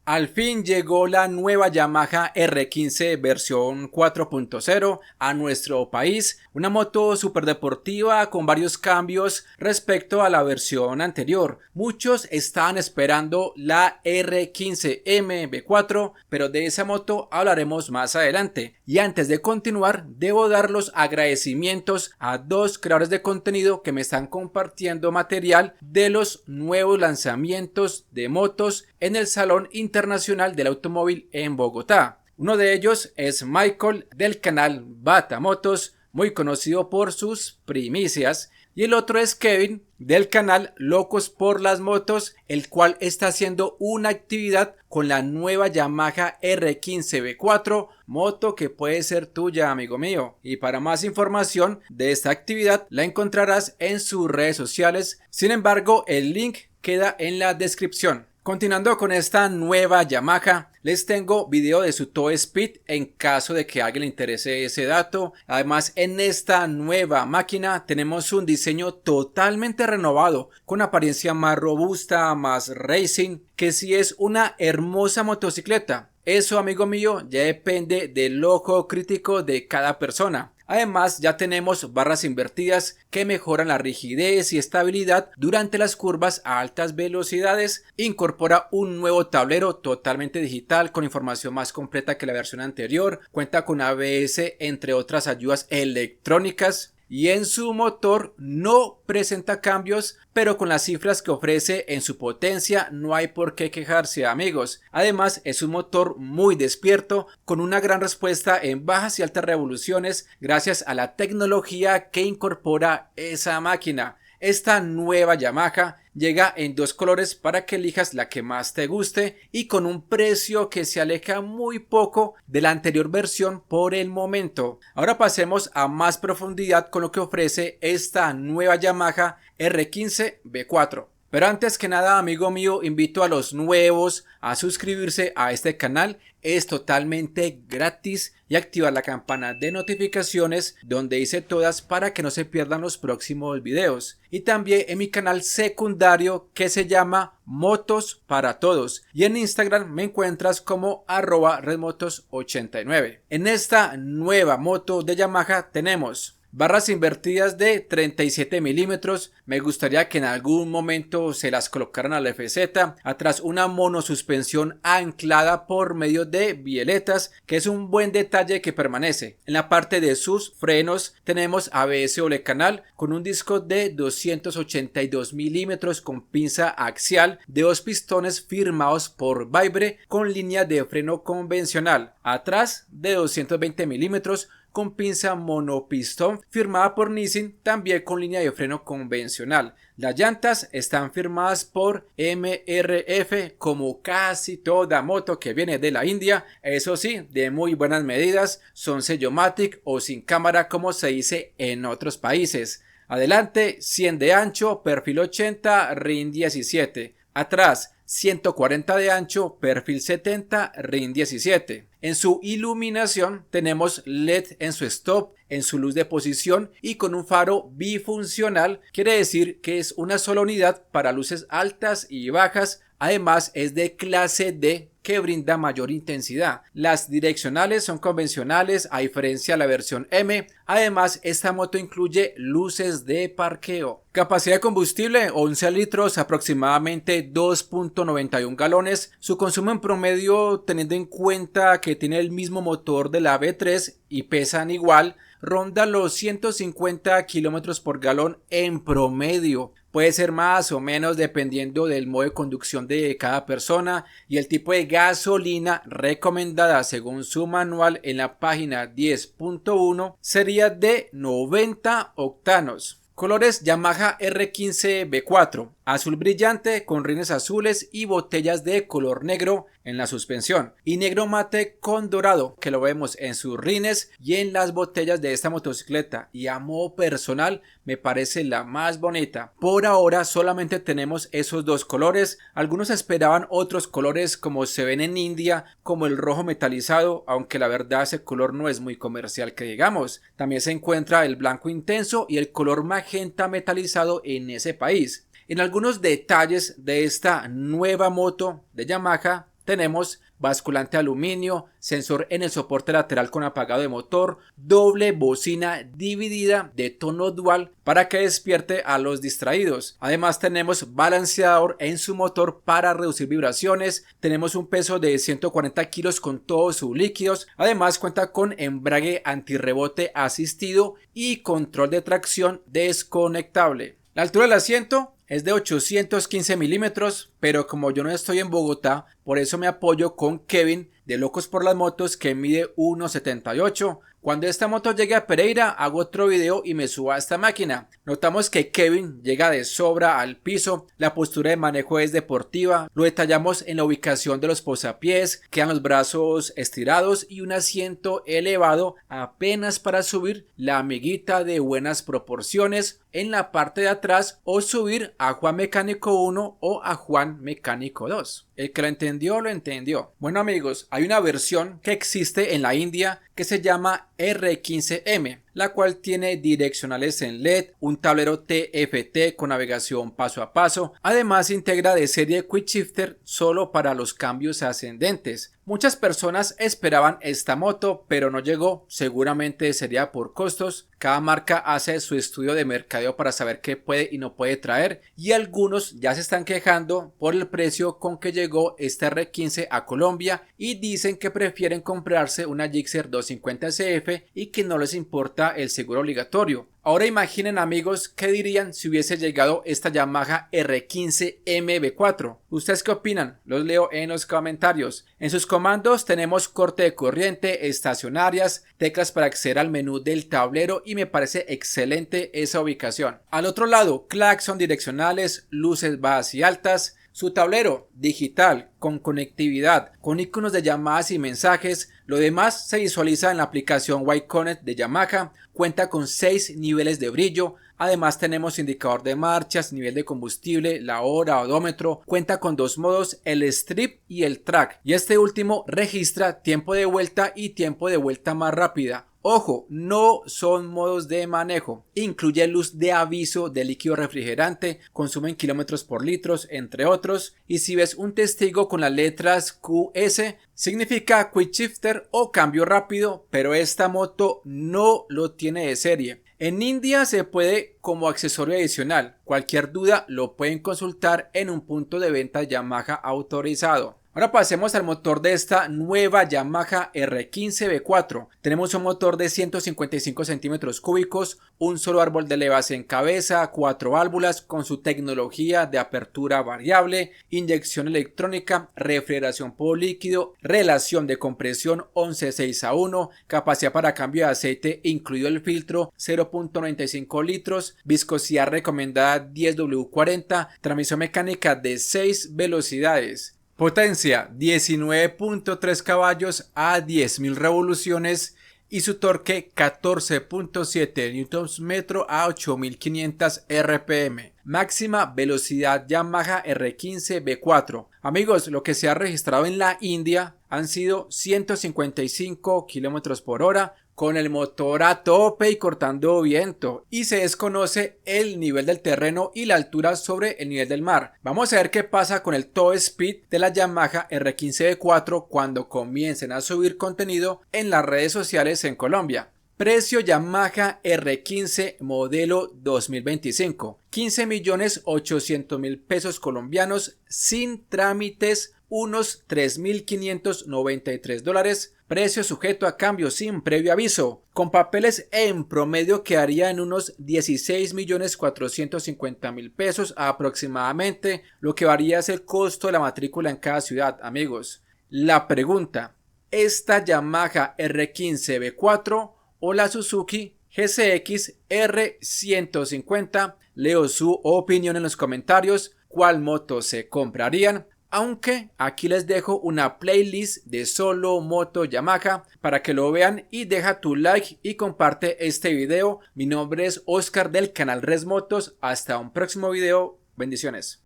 Al fin llegó la nueva Yamaha R15 versión 4.0 a nuestro país, una moto súper deportiva con varios cambios respecto a la versión anterior. Muchos estaban esperando la R15M V4, pero de esa moto hablaremos más adelante. Y antes de continuar, debo dar los agradecimientos a dos creadores de contenido que me están compartiendo material de los nuevos lanzamientos de motos en el Salón Internacional del Automóvil en Bogotá. Uno de ellos es Michael del canal Bata Motos, muy conocido por sus primicias, y el otro es Kevin del canal Locos por las Motos, el cual está haciendo una actividad con la nueva Yamaha R15 V4, moto que puede ser tuya, amigo mío. Y para más información de esta actividad la encontrarás en sus redes sociales. Sin embargo, el link queda en la descripción. Continuando con esta nueva Yamaha, les tengo video de su tow speed en caso de que a alguien le interese ese dato. Además, en esta nueva máquina tenemos un diseño totalmente renovado, con apariencia más robusta, más racing, que sí es una hermosa motocicleta. Eso, amigo mío, ya depende del ojo crítico de cada persona. Además, ya tenemos barras invertidas que mejoran la rigidez y estabilidad durante las curvas a altas velocidades. Incorpora un nuevo tablero totalmente digital con información más completa que la versión anterior. Cuenta con ABS, entre otras ayudas electrónicas. Y en su motor no presenta cambios, pero con las cifras que ofrece en su potencia no hay por qué quejarse, amigos. Además, es un motor muy despierto, con una gran respuesta en bajas y altas revoluciones gracias a la tecnología que incorpora esa máquina. Esta nueva Yamaha llega en dos colores para que elijas la que más te guste y con un precio que se aleja muy poco de la anterior versión por el momento. Ahora pasemos a más profundidad con lo que ofrece esta nueva Yamaha R15 V4. Pero antes que nada, amigo mío, invito a los nuevos a suscribirse a este canal. Es totalmente gratis y activar la campana de notificaciones donde hice todas para que no se pierdan los próximos videos. Y también en mi canal secundario que se llama Motos para Todos. Y en Instagram me encuentras como @redmotos89. En esta nueva moto de Yamaha tenemos barras invertidas de 37 milímetros, me gustaría que en algún momento se las colocaran a la FZ, atrás una monosuspensión anclada por medio de bieletas, que es un buen detalle que permanece. En la parte de sus frenos tenemos ABS doble canal con un disco de 282 milímetros con pinza axial de dos pistones firmados por Vibbre con línea de freno convencional, atrás de 220 milímetros con pinza monopistón firmada por Nissin, también con línea de freno convencional. Las llantas están firmadas por MRF, como casi toda moto que viene de la India, eso sí, de muy buenas medidas, son Sellomatic o sin cámara como se dice en otros países. Adelante 100 de ancho, perfil 80, RIN 17. Atrás 140 de ancho, perfil 70, RIN 17. En su iluminación tenemos LED en su stop, en su luz de posición y con un faro bifuncional, quiere decir que es una sola unidad para luces altas y bajas. Además es de clase D, que brinda mayor intensidad. Las direccionales son convencionales a diferencia de la versión M. Además, esta moto incluye luces de parqueo. Capacidad de combustible 11 litros, aproximadamente 2.91 galones. Su consumo en promedio, teniendo en cuenta que tiene el mismo motor de la V3 y pesan igual, ronda los 150 kilómetros por galón en promedio. Puede ser más o menos dependiendo del modo de conducción de cada persona y el tipo de gasolina recomendada según su manual en la página 10.1 sería de 90 octanos. Colores Yamaha R15 V4, azul brillante con rines azules y botellas de color negro en la suspensión y negro mate con dorado, que lo vemos en sus rines y en las botellas de esta motocicleta, y a modo personal me parece la más bonita. Por ahora solamente tenemos esos dos colores, algunos esperaban otros colores como se ven en India, como el rojo metalizado, aunque la verdad ese color no es muy comercial que digamos. También se encuentra el blanco intenso y el color magenta metalizado en ese país. En algunos detalles de esta nueva moto de Yamaha tenemos basculante de aluminio, sensor en el soporte lateral con apagado de motor, doble bocina dividida de tono dual para que despierte a los distraídos. Además tenemos balanceador en su motor para reducir vibraciones, tenemos un peso de 140 kilos con todos sus líquidos, además cuenta con embrague antirrebote asistido y control de tracción desconectable. La altura del asiento es de 815 milímetros, pero como yo no estoy en Bogotá, por eso me apoyo con Kevin de Locos por las Motos, que mide 1,78. Cuando esta moto llegue a Pereira hago otro video y me subo a esta máquina. Notamos que Kevin llega de sobra al piso, la postura de manejo es deportiva, lo detallamos en la ubicación de los posapiés, quedan los brazos estirados y un asiento elevado apenas para subir la amiguita de buenas proporciones en la parte de atrás o subir a Juan Mecánico 1 o a Juan Mecánico 2. El que lo entendió, lo entendió. Bueno amigos, hay una versión que existe en la India que se llama R15M, la cual tiene direccionales en LED, un tablero TFT con navegación paso a paso, además integra de serie Quick Shifter solo para los cambios ascendentes. Muchas personas esperaban esta moto, pero no llegó, seguramente sería por costos. Cada marca hace su estudio de mercadeo para saber qué puede y no puede traer, y algunos ya se están quejando por el precio con que llegó esta R15 a Colombia y dicen que prefieren comprarse una Gixxer 250 CF y que no les importa el seguro obligatorio. Ahora imaginen amigos qué dirían si hubiese llegado esta Yamaha R15 MB4. ¿Ustedes qué opinan? Los leo en los comentarios. En sus comandos tenemos corte de corriente, estacionarias, teclas para acceder al menú del tablero y me parece excelente esa ubicación. Al otro lado, claxon direccionales, luces bajas y altas. Su tablero digital con conectividad, con iconos de llamadas y mensajes. Lo demás se visualiza en la aplicación Y-Connect de Yamaha. Cuenta con 6 niveles de brillo. Además tenemos indicador de marchas, nivel de combustible, la hora, odómetro. Cuenta con 2 modos, el strip y el track. Y este último registra tiempo de vuelta y tiempo de vuelta más rápida. Ojo, no son modos de manejo. Incluye luz de aviso de líquido refrigerante, consumen kilómetros por litros, entre otros. Y si ves un testigo con las letras QS, significa Quick Shifter o cambio rápido, pero esta moto no lo tiene de serie. En India se puede como accesorio adicional. Cualquier duda lo pueden consultar en un punto de venta Yamaha autorizado. Ahora pasemos al motor de esta nueva Yamaha R15B4. Tenemos un motor de 155 centímetros cúbicos, un solo árbol de levas en cabeza, 4 válvulas con su tecnología de apertura variable, inyección electrónica, refrigeración por líquido, relación de compresión 11:6:1, capacidad para cambio de aceite incluido el filtro 0.95 litros, viscosidad recomendada 10W40, transmisión mecánica de 6 velocidades. Potencia 19.3 caballos a 10.000 revoluciones y su torque 14.7 Nm a 8.500 RPM. Máxima velocidad Yamaha R15B4. Amigos, lo que se ha registrado en la India han sido 155 km por hora con el motor a tope y cortando viento, y se desconoce el nivel del terreno y la altura sobre el nivel del mar. Vamos a ver qué pasa con el top speed de la Yamaha R15B4 cuando comiencen a subir contenido en las redes sociales en Colombia. Precio Yamaha R15 modelo 2025, 15.800.000 pesos colombianos sin trámites, unos 3.593 dólares. Precio sujeto a cambio sin previo aviso. Con papeles en promedio quedaría en unos 16.450.000 pesos aproximadamente, lo que varía es el costo de la matrícula en cada ciudad, amigos. La pregunta, ¿esta Yamaha R15B4 o la Suzuki GCX R150? Leo su opinión en los comentarios. ¿Cuál moto se comprarían? Aunque aquí les dejo una playlist de solo moto Yamaha para que lo vean, y deja tu like y comparte este video. Mi nombre es Oscar del canal Resmotos. Hasta un próximo video. Bendiciones.